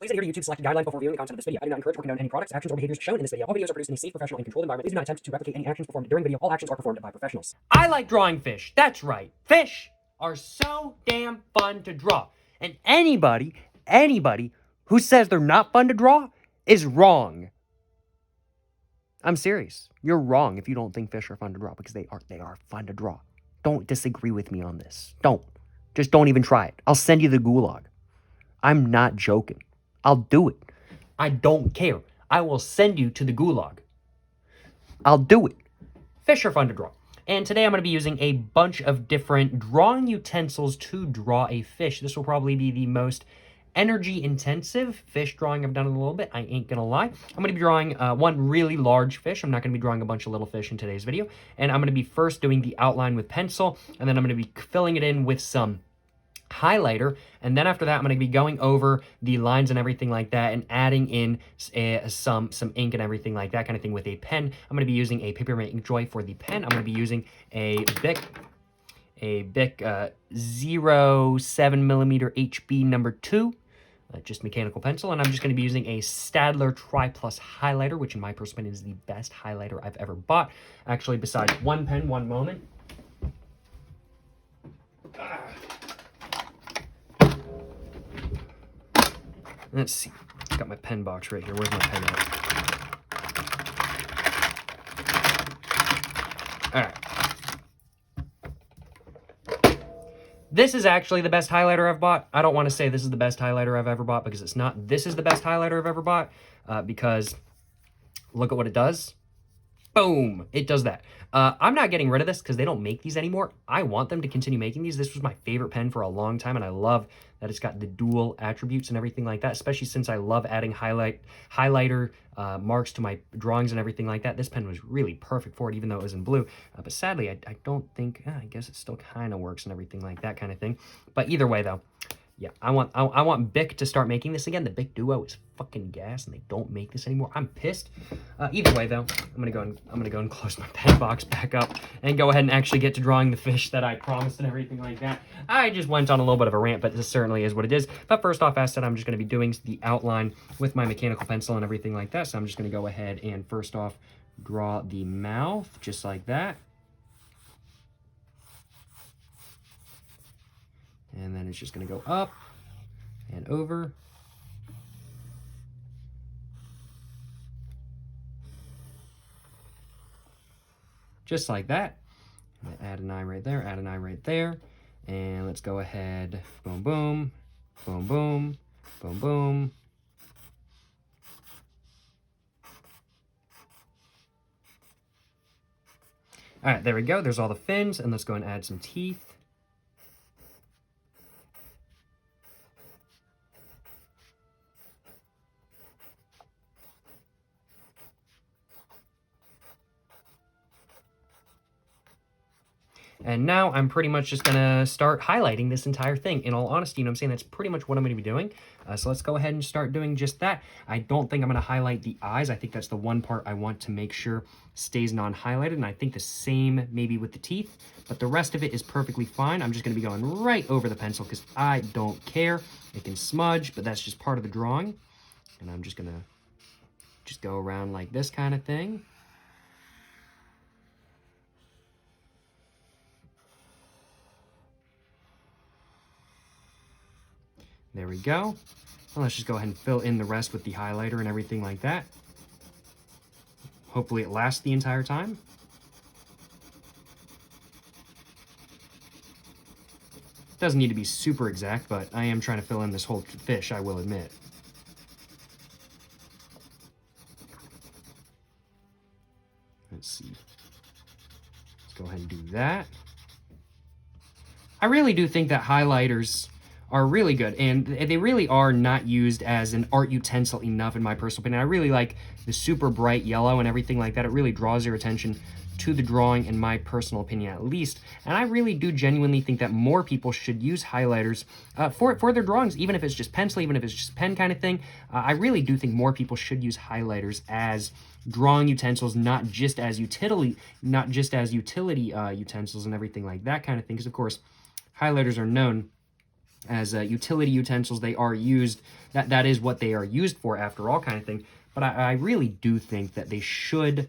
Please adhere to YouTube's selected guidelines before viewing the content of this video. I do not encourage or condone any products, actions, or behaviors shown in this video. All videos are produced in a safe, professional, and controlled environment. Please do not attempt to replicate any actions performed during the video. All actions are performed by professionals. I like drawing fish. That's right. Fish are so damn fun to draw. And anybody who says they're not fun to draw is wrong. I'm serious. You're wrong if you don't think fish are fun to draw, because they are fun to draw. Don't disagree with me on this. Just don't even try it. I'll send you the gulag. I'm not joking. I'll do it. I don't care. I will send you to the gulag. I'll do it. Fish are fun to draw. And today I'm going to be using a bunch of different drawing utensils to draw a fish. This will probably be the most energy intensive fish drawing I've done in a little bit. I ain't gonna lie. I'm going to be drawing one really large fish. I'm not going to be drawing a bunch of little fish in today's video. And I'm going to be first doing the outline with pencil, and then I'm going to be filling it in with some highlighter, and then after that I'm going to be going over the lines and everything like that and adding in some ink and everything like that kind of thing with a pen. I'm going to be using a Paper Mate Joy for the pen. I'm going to be using a Bic 0.7mm HB number 2, just mechanical pencil, and I'm just going to be using a Staedtler Tri Plus highlighter, which in my personal opinion is the best highlighter I've ever bought. Actually, besides one pen, one moment. Let's see. Got my pen box right here. Where's my pen at? All right. This is actually the best highlighter I've bought. I don't want to say this is the best highlighter I've ever bought, because it's not. This is the best highlighter I've ever bought, because look at what it does. Boom! It does that. I'm not getting rid of this because they don't make these anymore. I want them to continue making these. This was my favorite pen for a long time, and I love that it's got the dual attributes and everything like that, especially since I love adding highlighter marks to my drawings and everything like that. This pen was really perfect for it, even though it was in blue. But sadly, I don't think, I guess it still kind of works and everything like that kind of thing. But either way, though, yeah, I want Bic to start making this again. The Bic Duo is fucking gas, and they don't make this anymore. I'm pissed. Either way, though, I'm gonna go and close my pen box back up and go ahead and actually get to drawing the fish that I promised and everything like that. I just went on a little bit of a rant, but this certainly is what it is. But first off, as I said, I'm just gonna be doing the outline with my mechanical pencil and everything like that. So I'm just gonna go ahead and first off draw the mouth just like that. And then it's just going to go up and over. Just like that. Add an eye right there, add an eye right there. And let's go ahead. Boom, boom, boom, boom, boom, boom. All right, there we go. There's all the fins. And let's go and add some teeth. And now I'm pretty much just going to start highlighting this entire thing. In all honesty, you know what I'm saying? That's pretty much what I'm going to be doing. So let's go ahead and start doing just that. I don't think I'm going to highlight the eyes. I think that's the one part I want to make sure stays non-highlighted. And I think the same maybe with the teeth. But the rest of it is perfectly fine. I'm just going to be going right over the pencil because I don't care. It can smudge, but that's just part of the drawing. And I'm just going to just go around like this kind of thing. There we go. Well, let's just go ahead and fill in the rest with the highlighter and everything like that. Hopefully it lasts the entire time. Doesn't need to be super exact, but I am trying to fill in this whole fish, I will admit. Let's see. Let's go ahead and do that. I really do think that highlighters are really good, and they really are not used as an art utensil enough in my personal opinion. I really like the super bright yellow and everything like that. It really draws your attention to the drawing, in my personal opinion at least. And I really do genuinely think that more people should use highlighters for their drawings, even if it's just pencil, even if it's just pen kind of thing. I really do think more people should use highlighters as drawing utensils, not just as utility utensils and everything like that kind of thing. Because of course, highlighters are known as utility utensils. They are used, that is what they are used for after all, kind of thing. But I really do think that they should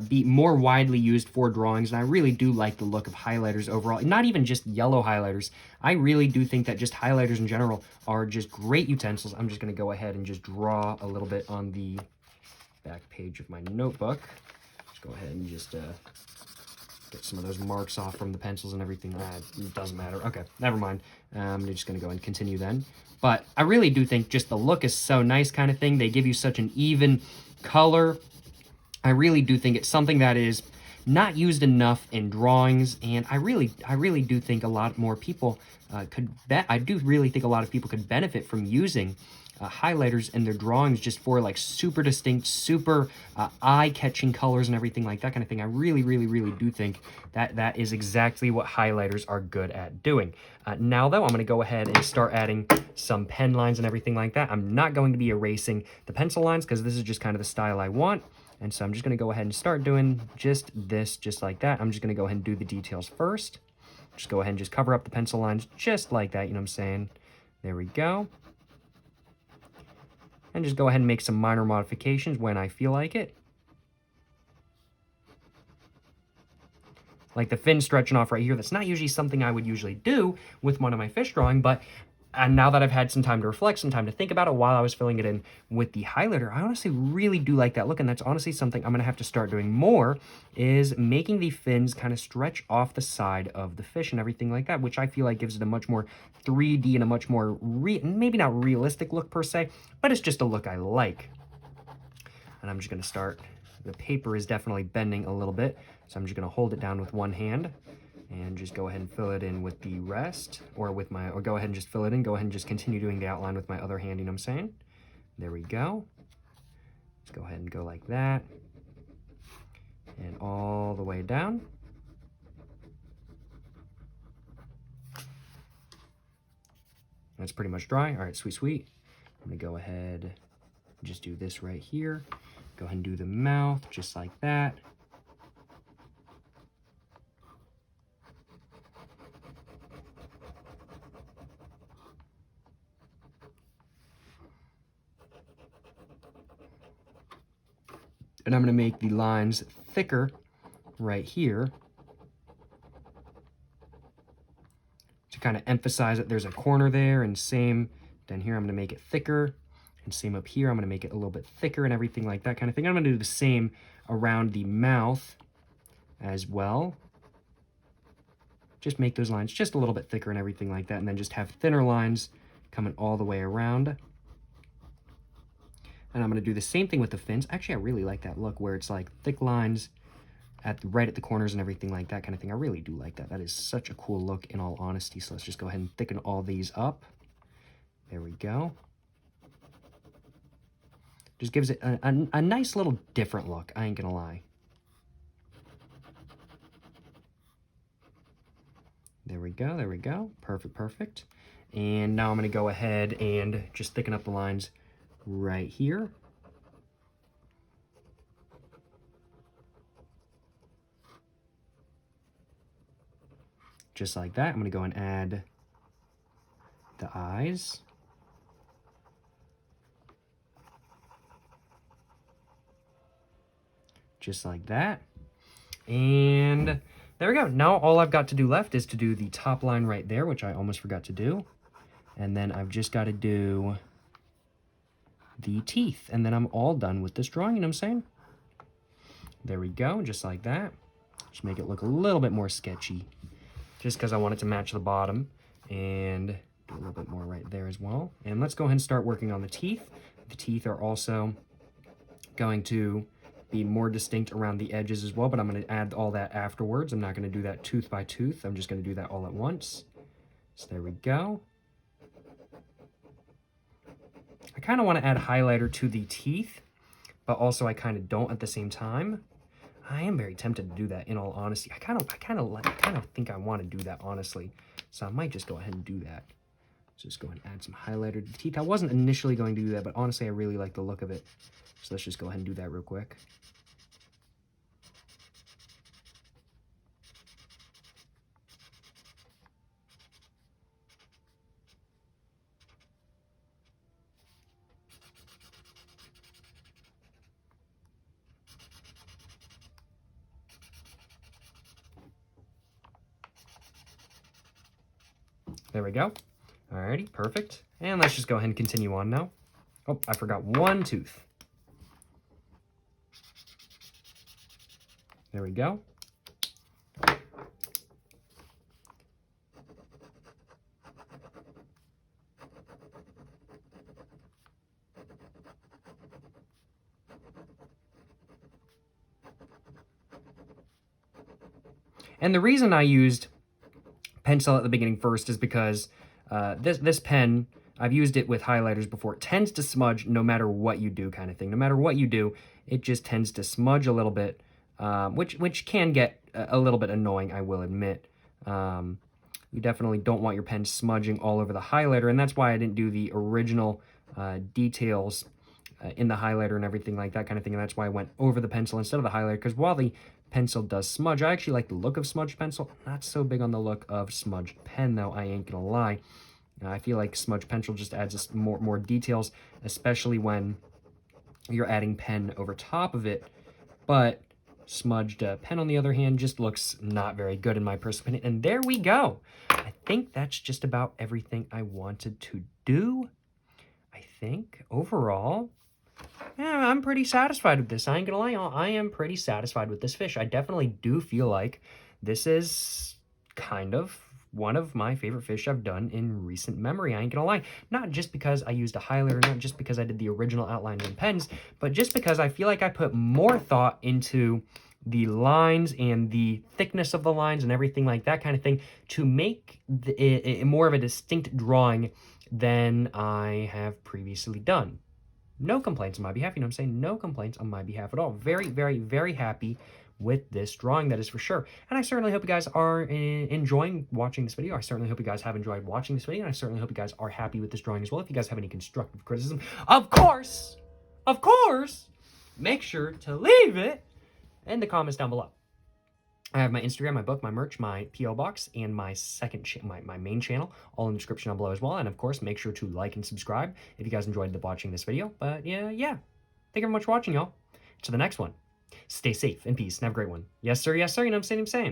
be more widely used for drawings, and I really do like the look of highlighters overall. Not even just yellow highlighters. I really do think that just highlighters in general are just great utensils. I'm just going to go ahead and just draw a little bit on the back page of my notebook. Just go ahead and just get some of those marks off from the pencils and everything. It doesn't matter. Okay, never mind. I'm just going to go and continue then. But I really do think just the look is so nice, kind of thing. They give you such an even color. I really do think it's something that is not used enough in drawings, and I really do think a lot more people I do really think a lot of people could benefit from using highlighters in their drawings, just for like super distinct, super eye-catching colors and everything like that kind of thing. I really do think that that is exactly what highlighters are good at doing. Now though, I'm going to go ahead and start adding some pen lines and everything like that. I'm not going to be erasing the pencil lines because this is just kind of the style I want. And so I'm just going to go ahead and start doing just this, just like that. I'm just going to go ahead and do the details first. Just go ahead and just cover up the pencil lines just like that, you know what I'm saying? There we go. And just go ahead and make some minor modifications when I feel like it. Like the fin stretching off right here. That's not usually something I would usually do with one of my fish drawing, but now that I've had some time to reflect, some time to think about it while I was filling it in with the highlighter, I honestly really do like that look, and that's honestly something I'm going to have to start doing more, is making the fins kind of stretch off the side of the fish and everything like that, which I feel like gives it a much more 3D and a much more, maybe not realistic look per se, but it's just a look I like. And I'm just going to start, the paper is definitely bending a little bit, so I'm just going to hold it down with one hand. And just go ahead and fill it in with the rest, or go ahead and just fill it in. Go ahead and just continue doing the outline with my other hand, you know what I'm saying? There we go. Let's go ahead and go like that. And all the way down. That's pretty much dry. All right, sweet. I'm gonna go ahead and just do this right here. Go ahead and do the mouth, just like that. And I'm going to make the lines thicker right here to kind of emphasize that there's a corner there, and same down here, I'm going to make it thicker, and same up here, I'm going to make it a little bit thicker and everything like that kind of thing. I'm going to do the same around the mouth as well. Just make those lines just a little bit thicker and everything like that, and then just have thinner lines coming all the way around. And I'm going to do the same thing with the fins. Actually, I really like that look where it's like thick lines right at the corners and everything like that kind of thing. I really do like that. That is such a cool look, in all honesty. So let's just go ahead and thicken all these up. There we go. Just gives it a nice little different look. I ain't going to lie. There we go. Perfect. And now I'm going to go ahead and just thicken up the lines right here. Just like that. I'm going to go and add the eyes. Just like that. And there we go. Now all I've got to do left is to do the top line right there, which I almost forgot to do. And then I've just got to do the teeth, and then I'm all done with this drawing, you know what I'm saying? There we go, just like that. Just make it look a little bit more sketchy, just because I want it to match the bottom, and do a little bit more right there as well. And let's go ahead and start working on the teeth. The teeth are also going to be more distinct around the edges as well, but I'm going to add all that afterwards. I'm not going to do that tooth by tooth. I'm just going to do that all at once. So there we go. I kind of want to add highlighter to the teeth, but also I kind of don't at the same time. I am very tempted to do that, in all honesty. I kind of think I want to do that, honestly. So I might just go ahead and do that. Just go ahead and add some highlighter to the teeth. I wasn't initially going to do that, but honestly, I really like the look of it. So let's just go ahead and do that real quick. There we go. Alrighty, perfect. And let's just go ahead and continue on now. Oh, I forgot one tooth. There we go. And the reason I used pencil at the beginning first is because this pen, I've used it with highlighters before. It tends to smudge no matter what you do, kind of thing. No matter what you do, it just tends to smudge a little bit, which can get a little bit annoying, I will admit. You definitely don't want your pen smudging all over the highlighter, and that's why I didn't do the original details in the highlighter and everything like that kind of thing, and that's why I went over the pencil instead of the highlighter, because while the pencil does smudge, I actually like the look of smudged pencil. Not so big on the look of smudged pen, though, I ain't gonna lie. I feel like smudged pencil just adds more details, especially when you're adding pen over top of it, but smudged pen, on the other hand, just looks not very good in my personal opinion. And there we go. I think that's just about everything I wanted to do. I think overall, yeah, I'm pretty satisfied with this. I ain't gonna lie, I am pretty satisfied with this fish. I definitely do feel like this is kind of one of my favorite fish I've done in recent memory. I ain't gonna lie. Not just because I used a highlighter, not just because I did the original outline in pens, but just because I feel like I put more thought into the lines and the thickness of the lines and everything like that kind of thing to make it more of a distinct drawing than I have previously done. No complaints on my behalf, you know what I'm saying? No complaints on my behalf at all. Very, very, very happy with this drawing, that is for sure. And I certainly hope you guys are enjoying watching this video. I certainly hope you guys have enjoyed watching this video, and I certainly hope you guys are happy with this drawing as well. If you guys have any constructive criticism, of course, make sure to leave it in the comments down below. I have my Instagram, my book, my merch, my P.O. box, and my my main channel, all in the description down below as well. And of course, make sure to like and subscribe if you guys enjoyed watching this video. But yeah. Thank you very much for watching, y'all. To the next one. Stay safe and peace and have a great one. Yes, sir. You know what I'm saying?